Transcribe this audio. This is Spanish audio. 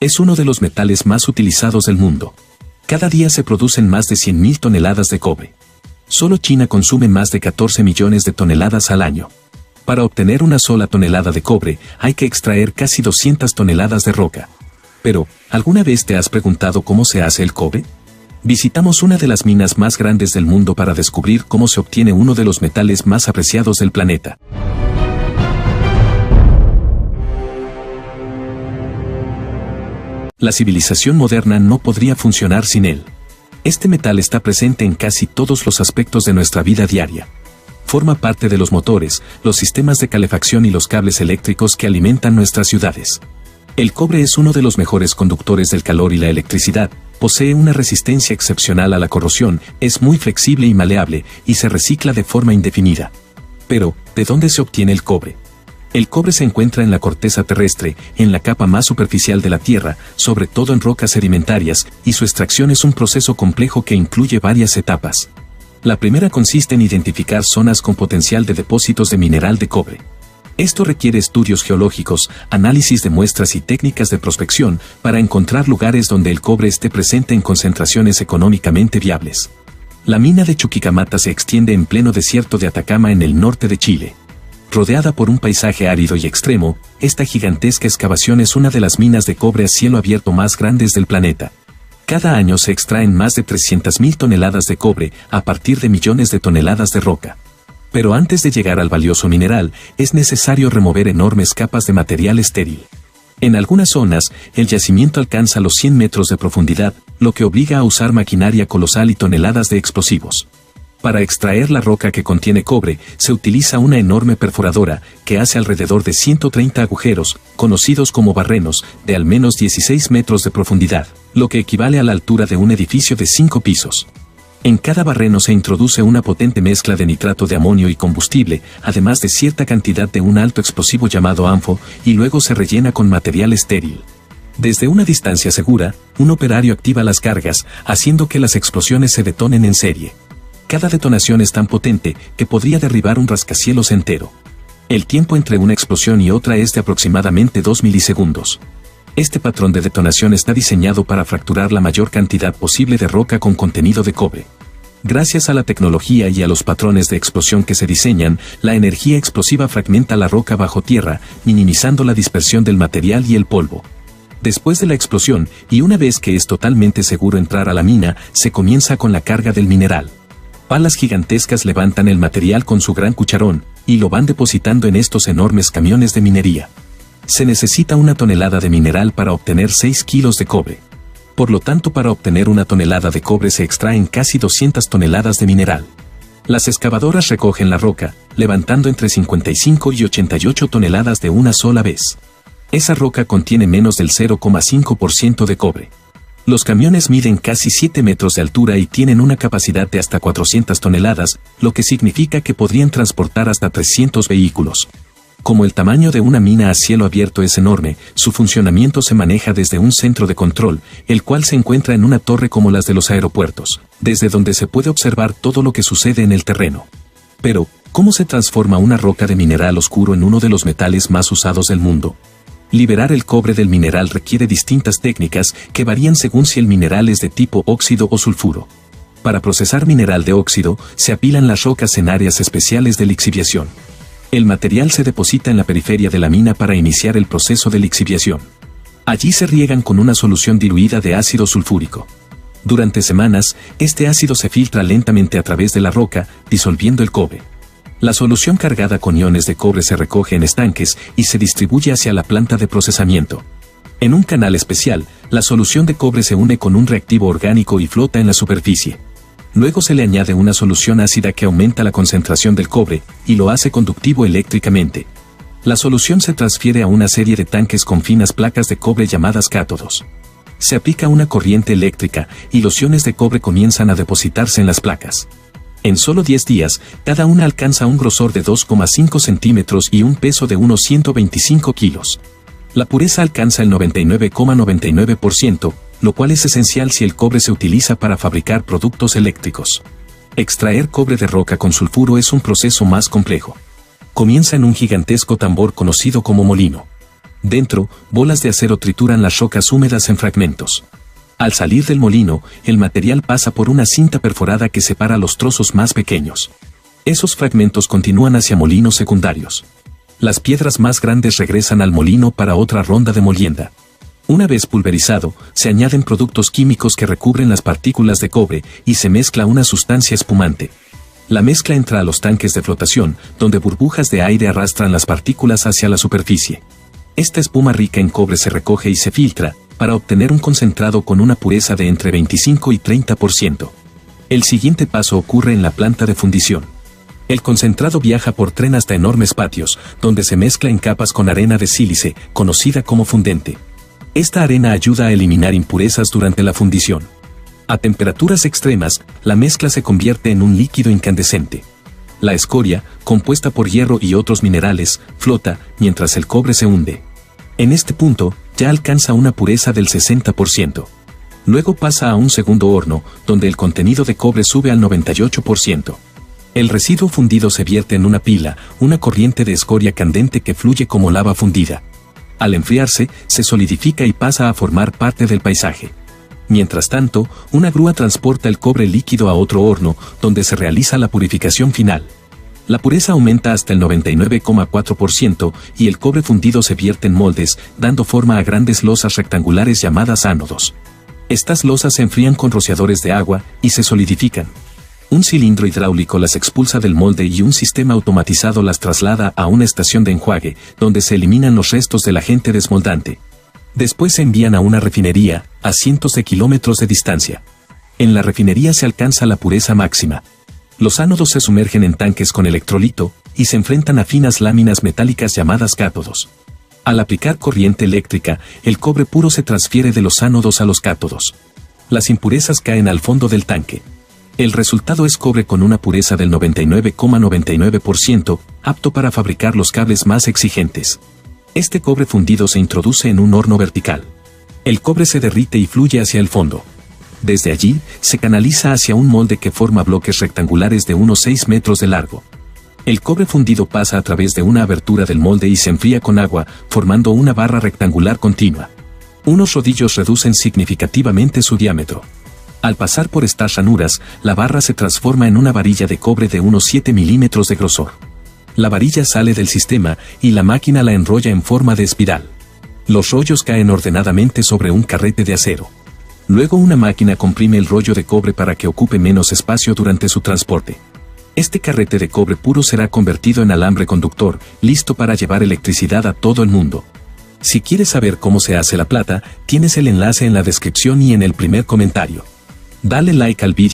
Es uno de los metales más utilizados del mundo. Cada día se producen más de 100.000 toneladas de cobre. Solo China consume más de 14 millones de toneladas al año. Para obtener una sola tonelada de cobre, hay que extraer casi 200 toneladas de roca. Pero, ¿alguna vez te has preguntado cómo se hace el cobre? Visitamos una de las minas más grandes del mundo para descubrir cómo se obtiene uno de los metales más apreciados del planeta. La civilización moderna no podría funcionar sin él. Este metal está presente en casi todos los aspectos de nuestra vida diaria. Forma parte de los motores, los sistemas de calefacción y los cables eléctricos que alimentan nuestras ciudades. El cobre es uno de los mejores conductores del calor y la electricidad, posee una resistencia excepcional a la corrosión, es muy flexible y maleable, y se recicla de forma indefinida. Pero, ¿de dónde se obtiene el cobre? El cobre se encuentra en la corteza terrestre, en la capa más superficial de la Tierra, sobre todo en rocas sedimentarias, y su extracción es un proceso complejo que incluye varias etapas. La primera consiste en identificar zonas con potencial de depósitos de mineral de cobre. Esto requiere estudios geológicos, análisis de muestras y técnicas de prospección para encontrar lugares donde el cobre esté presente en concentraciones económicamente viables. La mina de Chuquicamata se extiende en pleno desierto de Atacama en el norte de Chile. Rodeada por un paisaje árido y extremo, esta gigantesca excavación es una de las minas de cobre a cielo abierto más grandes del planeta. Cada año se extraen más de 300.000 toneladas de cobre a partir de millones de toneladas de roca. Pero antes de llegar al valioso mineral, es necesario remover enormes capas de material estéril. En algunas zonas, el yacimiento alcanza los 100 metros de profundidad, lo que obliga a usar maquinaria colosal y toneladas de explosivos. Para extraer la roca que contiene cobre, se utiliza una enorme perforadora, que hace alrededor de 130 agujeros, conocidos como barrenos, de al menos 16 metros de profundidad, lo que equivale a la altura de un edificio de 5 pisos. En cada barreno se introduce una potente mezcla de nitrato de amonio y combustible, además de cierta cantidad de un alto explosivo llamado anfo, y luego se rellena con material estéril. Desde una distancia segura, un operario activa las cargas, haciendo que las explosiones se detonen en serie. Cada detonación es tan potente que podría derribar un rascacielos entero. El tiempo entre una explosión y otra es de aproximadamente 2 milisegundos. Este patrón de detonación está diseñado para fracturar la mayor cantidad posible de roca con contenido de cobre. Gracias a la tecnología y a los patrones de explosión que se diseñan, la energía explosiva fragmenta la roca bajo tierra, minimizando la dispersión del material y el polvo. Después de la explosión, y una vez que es totalmente seguro entrar a la mina, se comienza con la carga del mineral. Palas gigantescas levantan el material con su gran cucharón, y lo van depositando en estos enormes camiones de minería. Se necesita una tonelada de mineral para obtener 6 kilos de cobre. Por lo tanto, para obtener una tonelada de cobre se extraen casi 200 toneladas de mineral. Las excavadoras recogen la roca, levantando entre 55 y 88 toneladas de una sola vez. Esa roca contiene menos del 0,5% de cobre. Los camiones miden casi 7 metros de altura y tienen una capacidad de hasta 400 toneladas, lo que significa que podrían transportar hasta 300 vehículos. Como el tamaño de una mina a cielo abierto es enorme, su funcionamiento se maneja desde un centro de control, el cual se encuentra en una torre como las de los aeropuertos, desde donde se puede observar todo lo que sucede en el terreno. Pero, ¿cómo se transforma una roca de mineral oscuro en uno de los metales más usados del mundo? Liberar el cobre del mineral requiere distintas técnicas que varían según si el mineral es de tipo óxido o sulfuro. Para procesar mineral de óxido, se apilan las rocas en áreas especiales de lixiviación. El material se deposita en la periferia de la mina para iniciar el proceso de lixiviación. Allí se riegan con una solución diluida de ácido sulfúrico. Durante semanas, este ácido se filtra lentamente a través de la roca, disolviendo el cobre. La solución cargada con iones de cobre se recoge en estanques y se distribuye hacia la planta de procesamiento. En un canal especial, la solución de cobre se une con un reactivo orgánico y flota en la superficie. Luego se le añade una solución ácida que aumenta la concentración del cobre y lo hace conductivo eléctricamente. La solución se transfiere a una serie de tanques con finas placas de cobre llamadas cátodos. Se aplica una corriente eléctrica y los iones de cobre comienzan a depositarse en las placas. En solo 10 días, cada una alcanza un grosor de 2,5 centímetros y un peso de unos 125 kilos. La pureza alcanza el 99,99%, lo cual es esencial si el cobre se utiliza para fabricar productos eléctricos. Extraer cobre de roca con sulfuro es un proceso más complejo. Comienza en un gigantesco tambor conocido como molino. Dentro, bolas de acero trituran las rocas húmedas en fragmentos. Al salir del molino, el material pasa por una cinta perforada que separa los trozos más pequeños. Esos fragmentos continúan hacia molinos secundarios. Las piedras más grandes regresan al molino para otra ronda de molienda. Una vez pulverizado, se añaden productos químicos que recubren las partículas de cobre y se mezcla una sustancia espumante. La mezcla entra a los tanques de flotación, donde burbujas de aire arrastran las partículas hacia la superficie. Esta espuma rica en cobre se recoge y se filtra, para obtener un concentrado con una pureza de entre 25 y 30%. El siguiente paso ocurre en la planta de fundición. El concentrado viaja por tren hasta enormes patios, donde se mezcla en capas con arena de sílice, conocida como fundente. Esta arena ayuda a eliminar impurezas durante la fundición. A temperaturas extremas, la mezcla se convierte en un líquido incandescente. La escoria, compuesta por hierro y otros minerales, flota, mientras el cobre se hunde. En este punto, ya alcanza una pureza del 60%. Luego pasa a un segundo horno, donde el contenido de cobre sube al 98%. El residuo fundido se vierte en una pila, una corriente de escoria candente que fluye como lava fundida. Al enfriarse, se solidifica y pasa a formar parte del paisaje. Mientras tanto, una grúa transporta el cobre líquido a otro horno, donde se realiza la purificación final. La pureza aumenta hasta el 99,4% y el cobre fundido se vierte en moldes, dando forma a grandes losas rectangulares llamadas ánodos. Estas losas se enfrían con rociadores de agua y se solidifican. Un cilindro hidráulico las expulsa del molde y un sistema automatizado las traslada a una estación de enjuague, donde se eliminan los restos del agente desmoldante. Después se envían a una refinería, a cientos de kilómetros de distancia. En la refinería se alcanza la pureza máxima. Los ánodos se sumergen en tanques con electrolito, y se enfrentan a finas láminas metálicas llamadas cátodos. Al aplicar corriente eléctrica, el cobre puro se transfiere de los ánodos a los cátodos. Las impurezas caen al fondo del tanque. El resultado es cobre con una pureza del 99,99%, apto para fabricar los cables más exigentes. Este cobre fundido se introduce en un horno vertical. El cobre se derrite y fluye hacia el fondo. Desde allí, se canaliza hacia un molde que forma bloques rectangulares de unos 6 metros de largo. El cobre fundido pasa a través de una abertura del molde y se enfría con agua, formando una barra rectangular continua. Unos rodillos reducen significativamente su diámetro. Al pasar por estas ranuras, la barra se transforma en una varilla de cobre de unos 7 milímetros de grosor. La varilla sale del sistema y la máquina la enrolla en forma de espiral. Los rollos caen ordenadamente sobre un carrete de acero. Luego una máquina comprime el rollo de cobre para que ocupe menos espacio durante su transporte. Este carrete de cobre puro será convertido en alambre conductor, listo para llevar electricidad a todo el mundo. Si quieres saber cómo se hace la plata, tienes el enlace en la descripción y en el primer comentario. Dale like al vídeo.